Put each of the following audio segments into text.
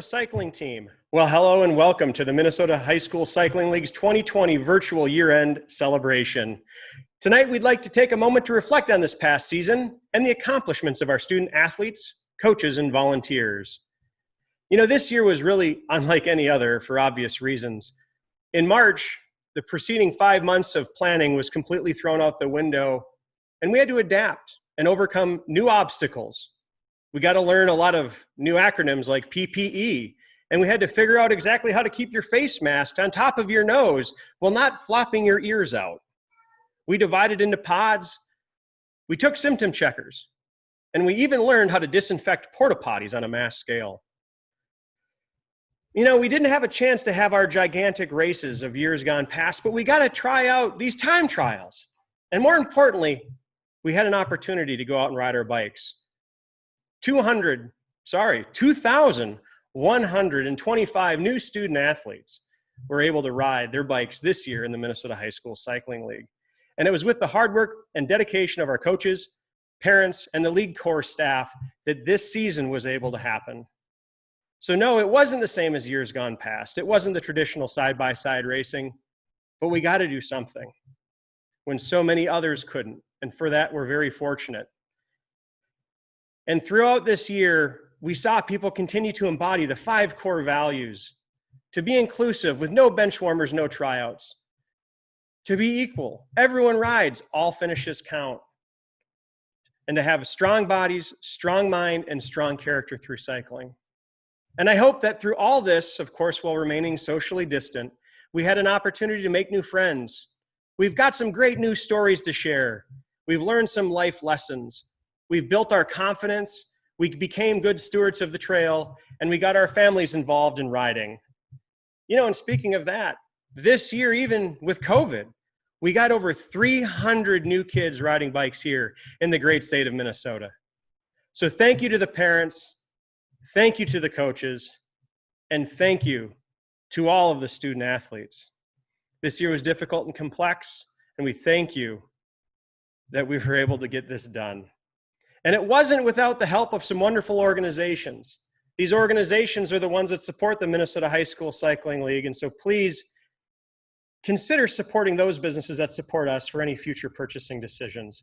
Cycling team. Well, hello and welcome to the Minnesota High School Cycling League's 2020 virtual year-end celebration. Tonight, we'd like to take a moment to reflect on this past season and the accomplishments of our student athletes, coaches, and volunteers. You know, this year was really unlike any other for obvious reasons. In March, the preceding 5 months of planning was completely thrown out the window, and we had to adapt and overcome new obstacles. We got to learn a lot of new acronyms like PPE, and we had to figure out exactly how to keep your face mask on top of your nose while not flopping your ears out. We divided into pods, we took symptom checkers, and we even learned how to disinfect porta potties on a mass scale. You know, we didn't have a chance to have our gigantic races of years gone past, but we got to try out these time trials. And more importantly, we had an opportunity to go out and ride our bikes. 2,125 new student athletes were able to ride their bikes this year in the Minnesota High School Cycling League. And it was with the hard work and dedication of our coaches, parents, and the league core staff that this season was able to happen. So no, it wasn't the same as years gone past. It wasn't the traditional side-by-side racing, but we got to do something when so many others couldn't. And for that, we're very fortunate. And throughout this year, we saw people continue to embody the 5 core values: to be inclusive with no bench warmers, no tryouts; to be equal, everyone rides, all finishes count; and to have strong bodies, strong mind, and strong character through cycling. And I hope that through all this, of course, while remaining socially distant, we had an opportunity to make new friends. We've got some great new stories to share. We've learned some life lessons. We've built our confidence, we became good stewards of the trail, and we got our families involved in riding. You know, and speaking of that, this year, even with COVID, we got over 300 new kids riding bikes here in the great state of Minnesota. So thank you to the parents, thank you to the coaches, and thank you to all of the student athletes. This year was difficult and complex, and we thank you that we were able to get this done. And it wasn't without the help of some wonderful organizations. These organizations are the ones that support the Minnesota High School Cycling League, and so please consider supporting those businesses that support us for any future purchasing decisions.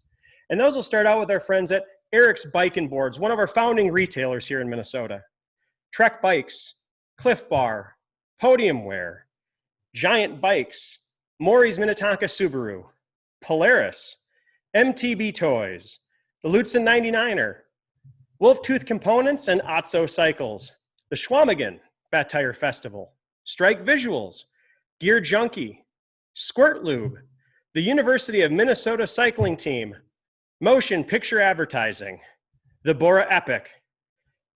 And those will start out with our friends at Eric's Bike and Boards, one of our founding retailers here in Minnesota. Trek Bikes, Cliff Bar, Podium Wear, Giant Bikes, Maury's Minnetonka Subaru, Polaris, MTB Toys, the Lutzen 99er, Wolf Tooth Components, and Otso Cycles, the Schwamigan Fat Tire Festival, Strike Visuals, Gear Junkie, Squirt Lube, the University of Minnesota Cycling Team, Motion Picture Advertising, the Bora Epic,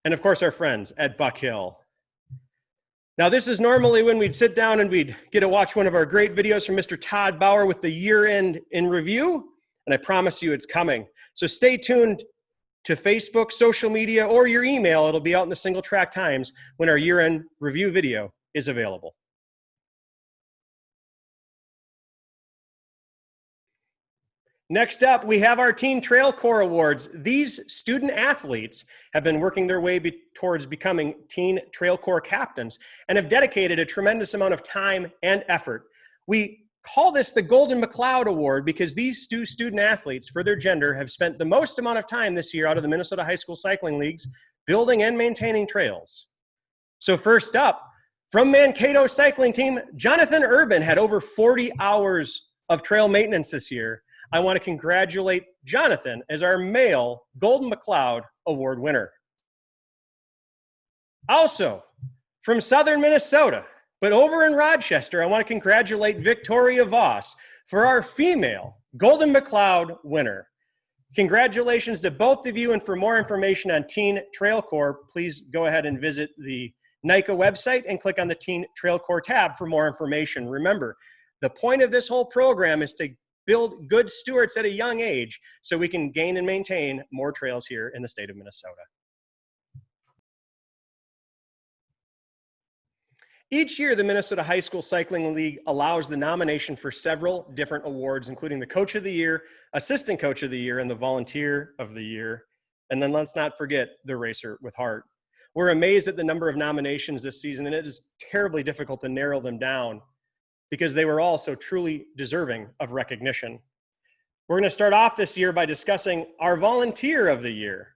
and of course our friends at Buck Hill. Now this is normally when we'd sit down and we'd get to watch one of our great videos from Mr. Todd Bauer with the year-end in review, and I promise you it's coming. So stay tuned to Facebook, social media, or your email. It'll be out in the Single Track Times when our year-end review video is available. Next up, we have our Teen Trail Corps Awards. These student athletes have been working their way towards becoming Teen Trail Corps captains and have dedicated a tremendous amount of time and effort. We call this the Golden Mcleod Award because these two student athletes, for their gender, have spent the most amount of time this year out of the Minnesota High School Cycling Leagues building and maintaining trails. So first up, from Mankato Cycling Team, Jonathan Urban had over 40 hours of trail maintenance this year. I want to congratulate Jonathan as our male Golden Mcleod Award winner. Also, from Southern Minnesota, but over in Rochester, I want to congratulate Victoria Voss for our female Golden Mcleod winner. Congratulations to both of you, and for more information on Teen Trail Corps, please go ahead and visit the NICA website and click on the Teen Trail Corps tab for more information. Remember, the point of this whole program is to build good stewards at a young age so we can gain and maintain more trails here in the state of Minnesota. Each year, the Minnesota High School Cycling League allows the nomination for several different awards, including the Coach of the Year, Assistant Coach of the Year, and the Volunteer of the Year. And then let's not forget the Racer with Heart. We're amazed at the number of nominations this season, and it is terribly difficult to narrow them down because they were all so truly deserving of recognition. We're going to start off this year by discussing our Volunteer of the Year.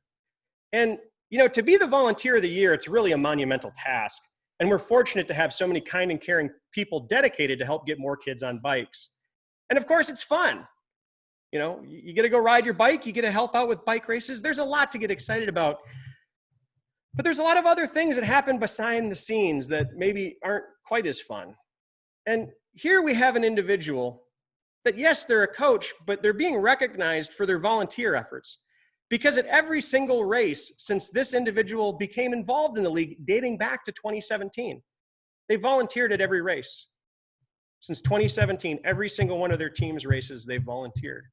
And, to be the Volunteer of the Year, it's really a monumental task. And we're fortunate to have so many kind and caring people dedicated to help get more kids on bikes. And of course, it's fun. You get to go ride your bike, you get to help out with bike races. There's a lot to get excited about. But there's a lot of other things that happen behind the scenes that maybe aren't quite as fun. And here we have an individual that, yes, they're a coach, but they're being recognized for their volunteer efforts. Because at every single race since this individual became involved in the league, dating back to 2017, they volunteered at every race. Since 2017, every single one of their team's races, they've volunteered.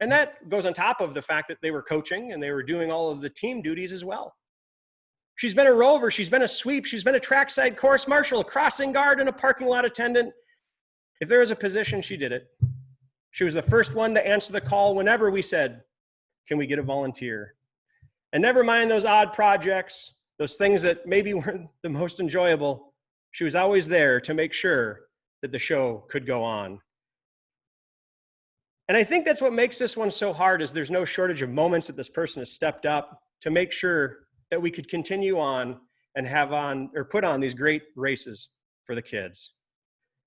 And that goes on top of the fact that they were coaching and they were doing all of the team duties as well. She's been a rover, she's been a sweep, she's been a trackside course marshal, a crossing guard, and a parking lot attendant. If there was a position, she did it. She was the first one to answer the call whenever we said, can we get a volunteer? And never mind those odd projects, those things that maybe weren't the most enjoyable, she was always there to make sure that the show could go on. And I think that's what makes this one so hard, is there's no shortage of moments that this person has stepped up to make sure that we could continue on and put on these great races for the kids.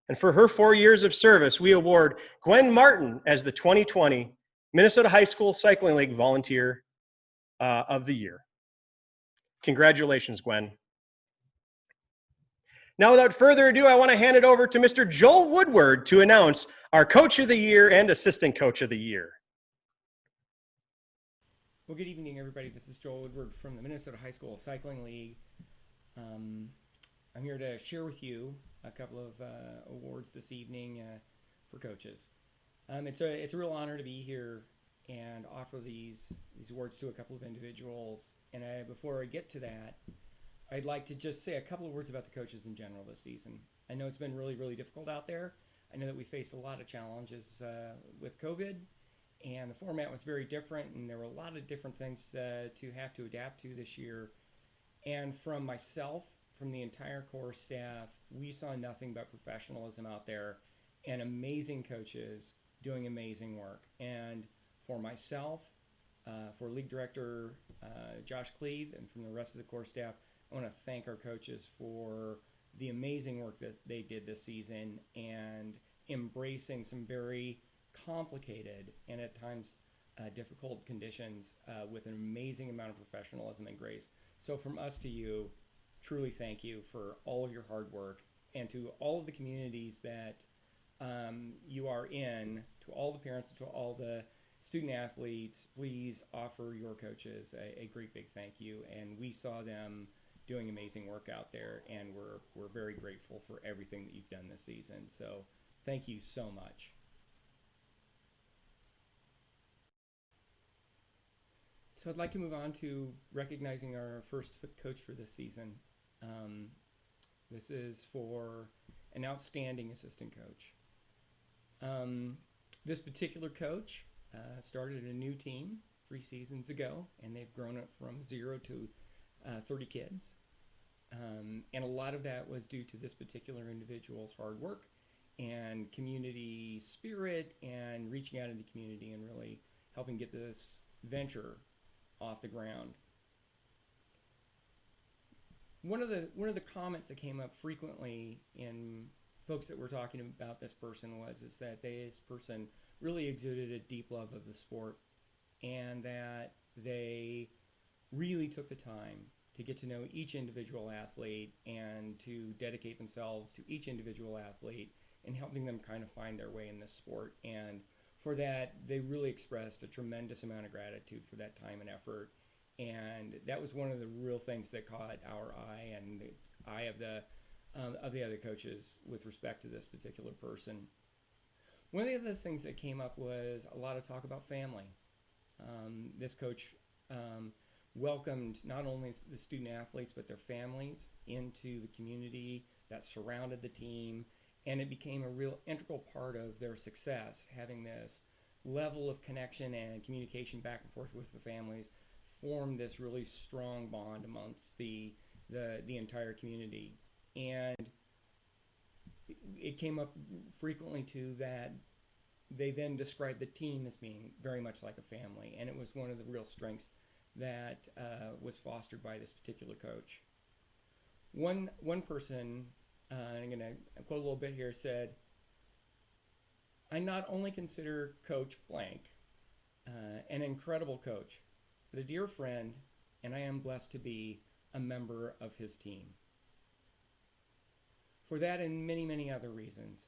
And for her 4 years of service, we award Gwen Martin as the 2020 Minnesota High School Cycling League Volunteer of the Year. Congratulations, Gwen. Now, without further ado, I want to hand it over to Mr. Joel Woodward to announce our Coach of the Year and Assistant Coach of the Year. Well, good evening, everybody. This is Joel Woodward from the Minnesota High School Cycling League. I'm here to share with you a couple of awards this evening for coaches. It's a real honor to be here and offer these awards to a couple of individuals. And before I get to that, I'd like to just say a couple of words about the coaches in general this season. I know it's been really, really difficult out there. I know that we faced a lot of challenges with COVID. And the format was very different, and there were a lot of different things to have to adapt to this year. And from myself, from the entire core staff, we saw nothing but professionalism out there and amazing coaches doing amazing work. And for myself, for League Director Josh Mcleod, and from the rest of the core staff, I want to thank our coaches for the amazing work that they did this season and embracing some very complicated and at times difficult conditions with an amazing amount of professionalism and grace. So from us to you, truly thank you for all of your hard work, and to all of the communities that you are in, to all the parents, to all the student athletes, please offer your coaches a great big thank you. And we saw them doing amazing work out there, and we're very grateful for everything that you've done this season. So thank you so much. So I'd like to move on to recognizing our first coach for this season. This is for an outstanding assistant coach. This particular coach started a new team 3 seasons ago, and they've grown it from 0 to 30 kids. And a lot of that was due to this particular individual's hard work and community spirit and reaching out in the community and really helping get this venture off the ground. One of the comments that came up frequently in folks that were talking about this person is that this person really exuded a deep love of the sport, and that they really took the time to get to know each individual athlete and to dedicate themselves to each individual athlete and helping them kind of find their way in this sport. And for that, they really expressed a tremendous amount of gratitude for that time and effort. And that was one of the real things that caught our eye and the eye of the other coaches with respect to this particular person. One of the other things that came up was a lot of talk about family. This coach welcomed not only the student athletes but their families into the community that surrounded the team, and it became a real integral part of their success, having this level of connection and communication back and forth with the families formed this really strong bond amongst the the entire community. And it came up frequently too that they then described the team as being very much like a family, and it was one of the real strengths that was fostered by this particular coach. One person, I'm going to quote a little bit here, said, "I not only consider Coach Blank an incredible coach, but a dear friend, and I am blessed to be a member of his team." For that and many, many other reasons,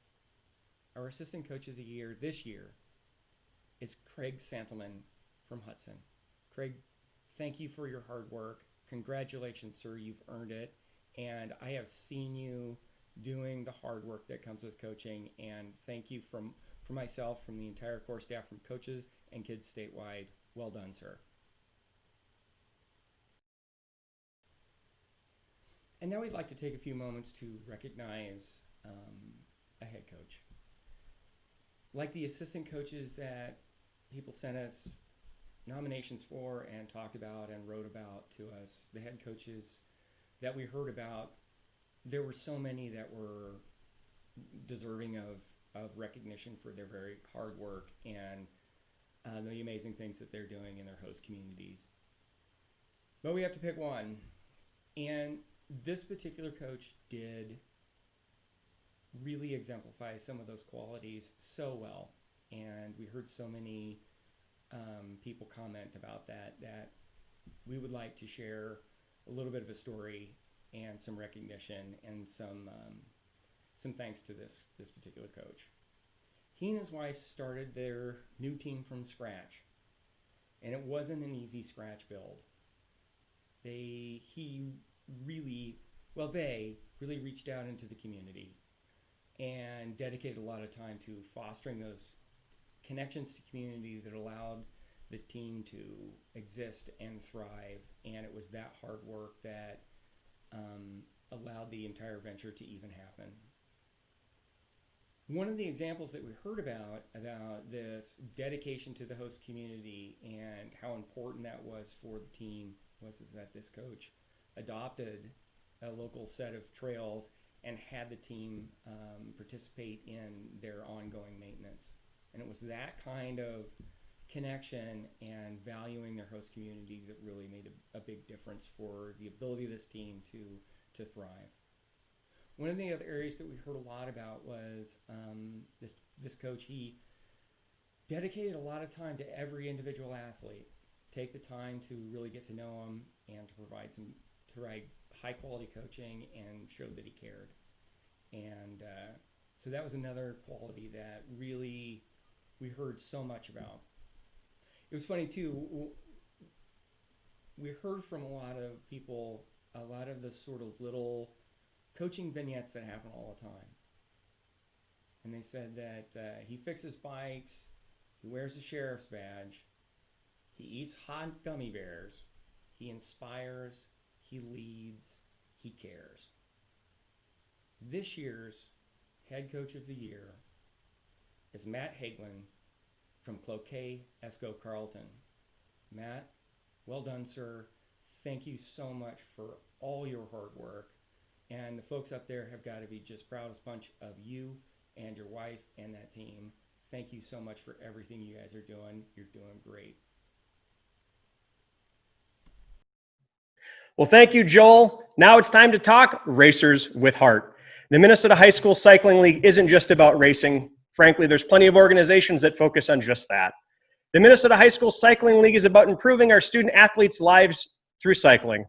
our Assistant Coach of the Year this year is Craig Santleman from Hudson. Craig, thank you for your hard work. Congratulations, sir. You've earned it. And I have seen you doing the hard work that comes with coaching. And thank you from myself, from the entire core staff, from coaches and kids statewide. Well done, sir. And now we'd like to take a few moments to recognize a head coach. Like the assistant coaches that people sent us nominations for and talked about and wrote about to us, the head coaches that we heard about, there were so many that were deserving of recognition for their very hard work and the amazing things that they're doing in their host communities. But we have to pick one. And this particular coach did really exemplify some of those qualities so well. And we heard so many people comment about that we would like to share a little bit of a story and some recognition and some thanks to this particular coach. He and his wife started their new team from scratch, and it wasn't an easy scratch build. They really reached out into the community and dedicated a lot of time to fostering those connections to community that allowed the team to exist and thrive. And it was that hard work that allowed the entire venture to even happen. One of the examples that we heard about this dedication to the host community and how important that was for the team was that this coach adopted a local set of trails and had the team participate in their ongoing maintenance. And it was that kind of connection and valuing their host community that really made a big difference for the ability of this team to thrive. One of the other areas that we heard a lot about was this coach. He dedicated a lot of time to every individual athlete. Take the time to really get to know them and to provide high quality coaching and showed that he cared. And so that was another quality that really we heard so much about. It was funny too, we heard from a lot of people, a lot of the sort of little coaching vignettes that happen all the time. And they said that he fixes bikes, he wears a sheriff's badge, he eats hot gummy bears, he inspires, he leads, he cares. This year's head coach of the year is Matt Hagelin from Cloquet, Esco, Carlton. Matt, well done, sir. Thank you so much for all your hard work. And the folks up there have got to be just proudest bunch of you and your wife and that team. Thank you so much for everything you guys are doing. You're doing great. Well, thank you, Joel. Now it's time to talk Racers with Heart. The Minnesota High School Cycling League isn't just about racing. Frankly, there's plenty of organizations that focus on just that. The Minnesota High School Cycling League is about improving our student athletes' lives through cycling.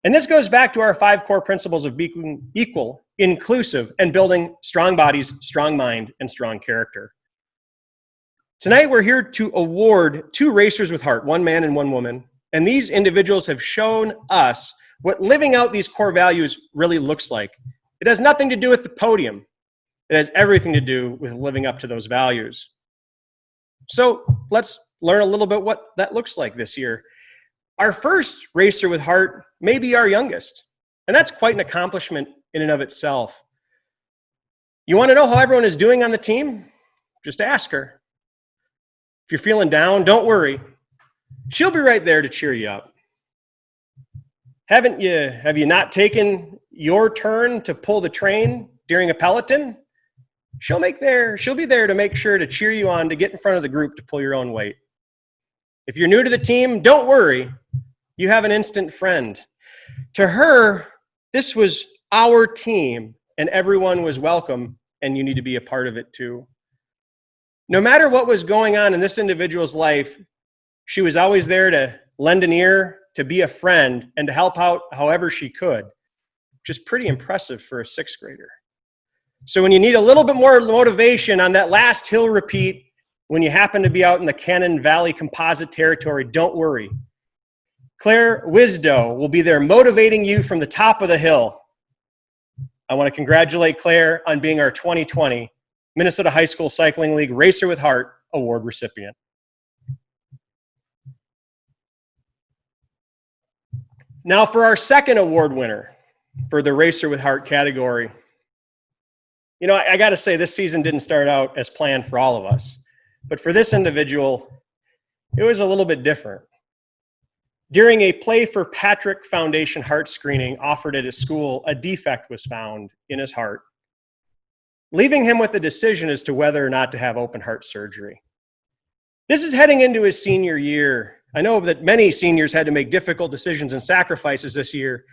And this goes back to our 5 core principles of being equal, inclusive, and building strong bodies, strong mind, and strong character. Tonight, we're here to award 2 Racers with Heart, 1 man and 1 woman. And these individuals have shown us what living out these core values really looks like. It has nothing to do with the podium. It has everything to do with living up to those values. So let's learn a little bit what that looks like this year. Our first Racer with Heart may be our youngest, and that's quite an accomplishment in and of itself. You want to know how everyone is doing on the team? Just ask her. If you're feeling down, don't worry. She'll be right there to cheer you up. Have you not taken your turn to pull the train during a peloton? She'll be there to make sure to cheer you on to get in front of the group to pull your own weight. If you're new to the team, don't worry. You have an instant friend. To her, this was our team, and everyone was welcome, and you need to be a part of it too. No matter what was going on in this individual's life, she was always there to lend an ear, to be a friend, and to help out however she could, which is pretty impressive for a sixth grader. So when you need a little bit more motivation on that last hill repeat, when you happen to be out in the Cannon Valley composite territory, don't worry. Claire Wisdow will be there motivating you from the top of the hill. I want to congratulate Claire on being our 2020 Minnesota High School Cycling League Racer with Heart Award recipient. Now for our second award winner for the Racer with Heart category. You know, I got to say, this season didn't start out as planned for all of us. But for this individual, it was a little bit different. During a Play for Patrick Foundation heart screening offered at his school, a defect was found in his heart, leaving him with a decision as to whether or not to have open heart surgery. This is heading into his senior year. I know that many seniors had to make difficult decisions and sacrifices this year,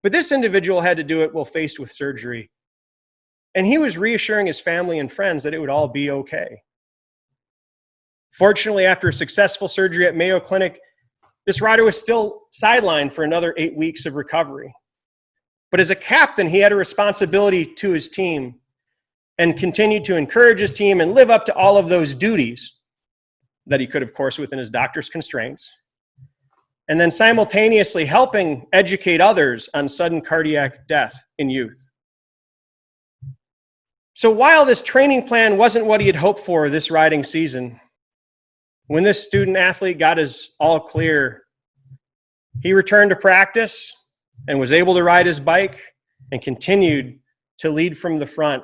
but this individual had to do it while faced with surgery. And he was reassuring his family and friends that it would all be okay. Fortunately, after a successful surgery at Mayo Clinic, this rider was still sidelined for another 8 weeks of recovery. But as a captain, he had a responsibility to his team and continued to encourage his team and live up to all of those duties that he could, of course, within his doctor's constraints. And then simultaneously helping educate others on sudden cardiac death in youth. So while this training plan wasn't what he had hoped for this riding season, when this student athlete got his all clear, he returned to practice and was able to ride his bike and continued to lead from the front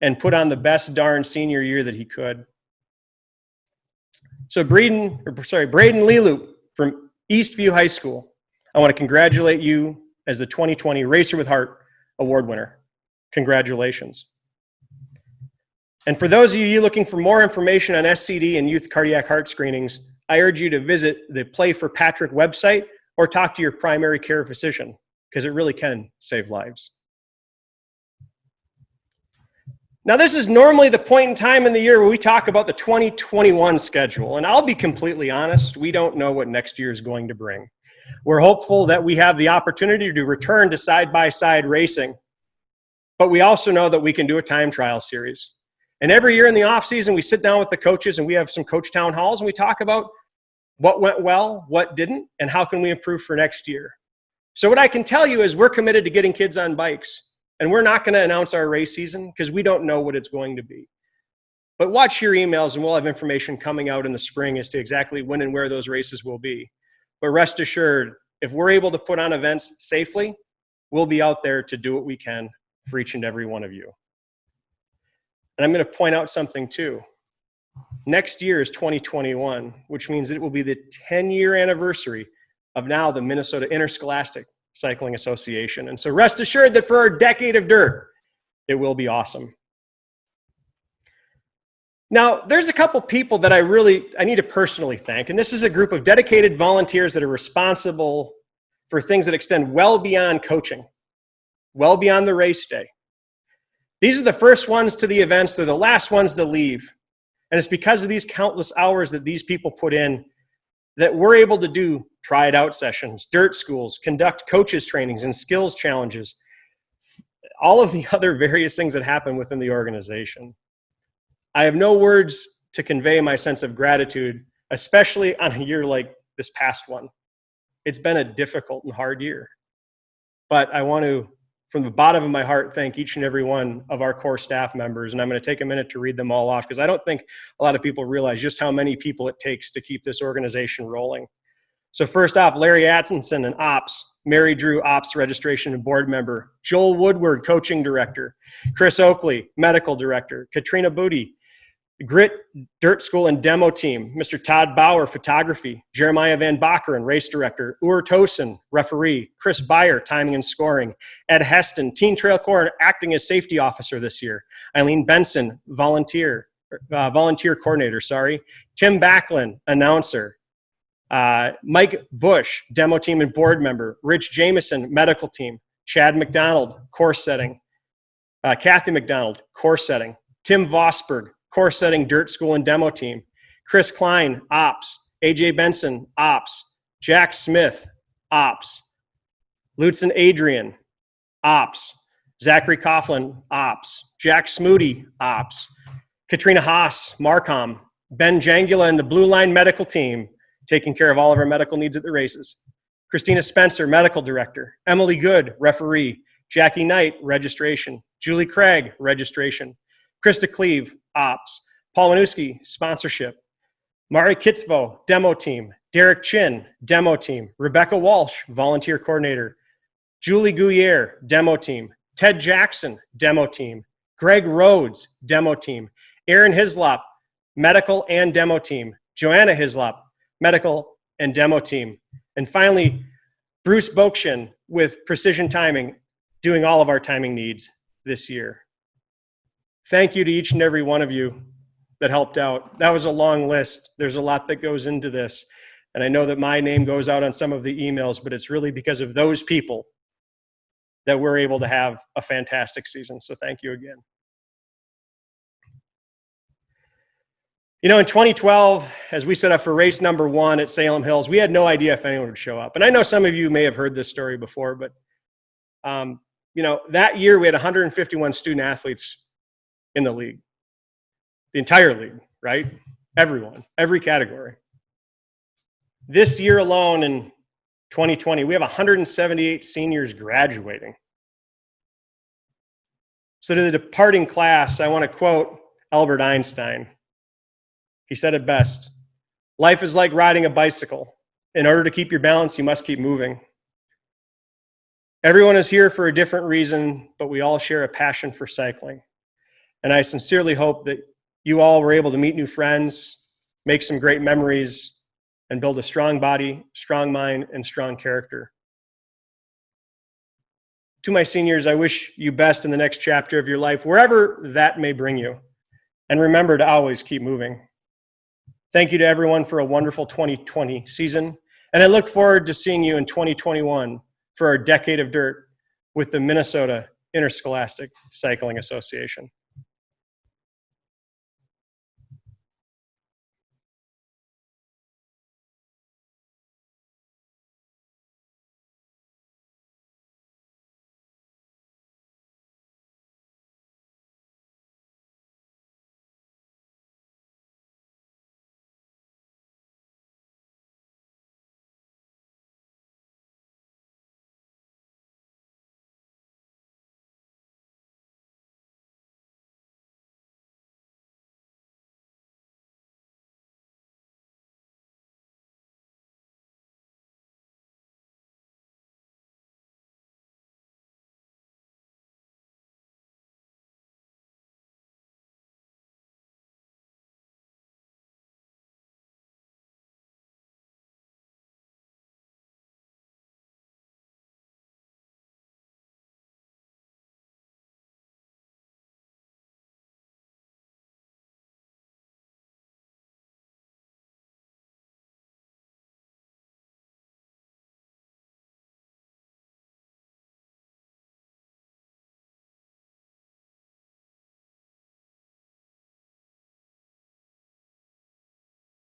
and put on the best darn senior year that he could. So Braden Leeloop from Eastview High School, I want to congratulate you as the 2020 Racer with Heart Award winner. Congratulations. And for those of you looking for more information on SCD and youth cardiac heart screenings, I urge you to visit the Play for Patrick website or talk to your primary care physician, because it really can save lives. Now, this is normally the point in time in the year where we talk about the 2021 schedule. And I'll be completely honest, we don't know what next year is going to bring. We're hopeful that we have the opportunity to return to side-by-side racing, but we also know that we can do a time trial series. And every year in the off season, we sit down with the coaches and we have some coach town halls and we talk about what went well, what didn't, and how can we improve for next year. So what I can tell you is we're committed to getting kids on bikes, and we're not going to announce our race season because we don't know what it's going to be. But watch your emails and we'll have information coming out in the spring as to exactly when and where those races will be. But rest assured, if we're able to put on events safely, we'll be out there to do what we can for each and every one of you. And I'm going to point out something too. Next year is 2021, which means it will be the 10-year anniversary of now the Minnesota Interscholastic Cycling Association. And so rest assured that for our decade of dirt, it will be awesome. Now, there's a couple people that I need to personally thank, and this is a group of dedicated volunteers that are responsible for things that extend well beyond coaching, well beyond the race day. These are the first ones to the events, they're the last ones to leave. And it's because of these countless hours that these people put in that we're able to do try it out sessions, dirt schools, conduct coaches trainings and skills challenges, all of the other various things that happen within the organization. I have no words to convey my sense of gratitude, especially on a year like this past one. It's been a difficult and hard year. But I want to, from the bottom of my heart, thank each and every one of our core staff members. And I'm going to take a minute to read them all off because I don't think a lot of people realize just how many people it takes to keep this organization rolling. So first off, Larry Atkinson and Ops, Mary Drew, Ops Registration and Board Member, Joel Woodward, Coaching Director, Chris Oakley, Medical Director, Katrina Booty, Grit Dirt School and Demo Team, Mr. Todd Bauer, Photography, Jeremiah Van Bakkeren, Race Director, Ur Tosin, Referee, Chris Beyer, Timing and Scoring, Ed Heston, Teen Trail Corps, acting as Safety Officer this year, Eileen Benson, Volunteer Coordinator, Tim Backlund, Announcer, Mike Bush, Demo Team and Board Member, Rich Jameson, Medical Team, Chad McDonald, Course Setting, Kathy McDonald, Course Setting, Tim Vosberg, Course Setting, Dirt School and Demo Team, Chris Klein, Ops, AJ Benson, Ops, Jack Smith, Ops, Lutzen Adrian, Ops, Zachary Coughlin, Ops, Jack Smoody, Ops, Katrina Haas, Marcom, Ben Jangula and the Blue Line Medical Team, taking care of all of our medical needs at the races, Christina Spencer, Medical Director, Emily Good, Referee, Jackie Knight, Registration, Julie Craig, Registration, Krista Cleve, Ops, Paul Winooski, Sponsorship, Mari Kitzvo, Demo Team, Derek Chin, Demo Team, Rebecca Walsh, Volunteer Coordinator, Julie Gouyer, Demo Team, Ted Jackson, Demo Team, Greg Rhodes, Demo Team, Aaron Hislop, Medical and Demo Team, Joanna Hislop, Medical and Demo Team, and finally, Bruce Bokshin with Precision Timing, doing all of our timing needs this year. Thank you to each and every one of you that helped out. That was a long list. There's a lot that goes into this. And I know that my name goes out on some of the emails, but it's really because of those people that we're able to have a fantastic season. So thank you again. You know, in 2012, as we set up for race number 1 at Salem Hills, we had no idea if anyone would show up. And I know some of you may have heard this story before, but you know, that year we had 151 student athletes in the league, the entire league, right? Everyone, every category. This year alone in 2020, we have 178 seniors graduating. So to the departing class, I want to quote Albert Einstein. He said it best: life is like riding a bicycle. In order to keep your balance, you must keep moving. Everyone is here for a different reason, but we all share a passion for cycling. And I sincerely hope that you all were able to meet new friends, make some great memories, and build a strong body, strong mind, and strong character. To my seniors, I wish you best in the next chapter of your life, wherever that may bring you. And remember to always keep moving. Thank you to everyone for a wonderful 2020 season. And I look forward to seeing you in 2021 for our Decade of Dirt with the Minnesota Interscholastic Cycling Association.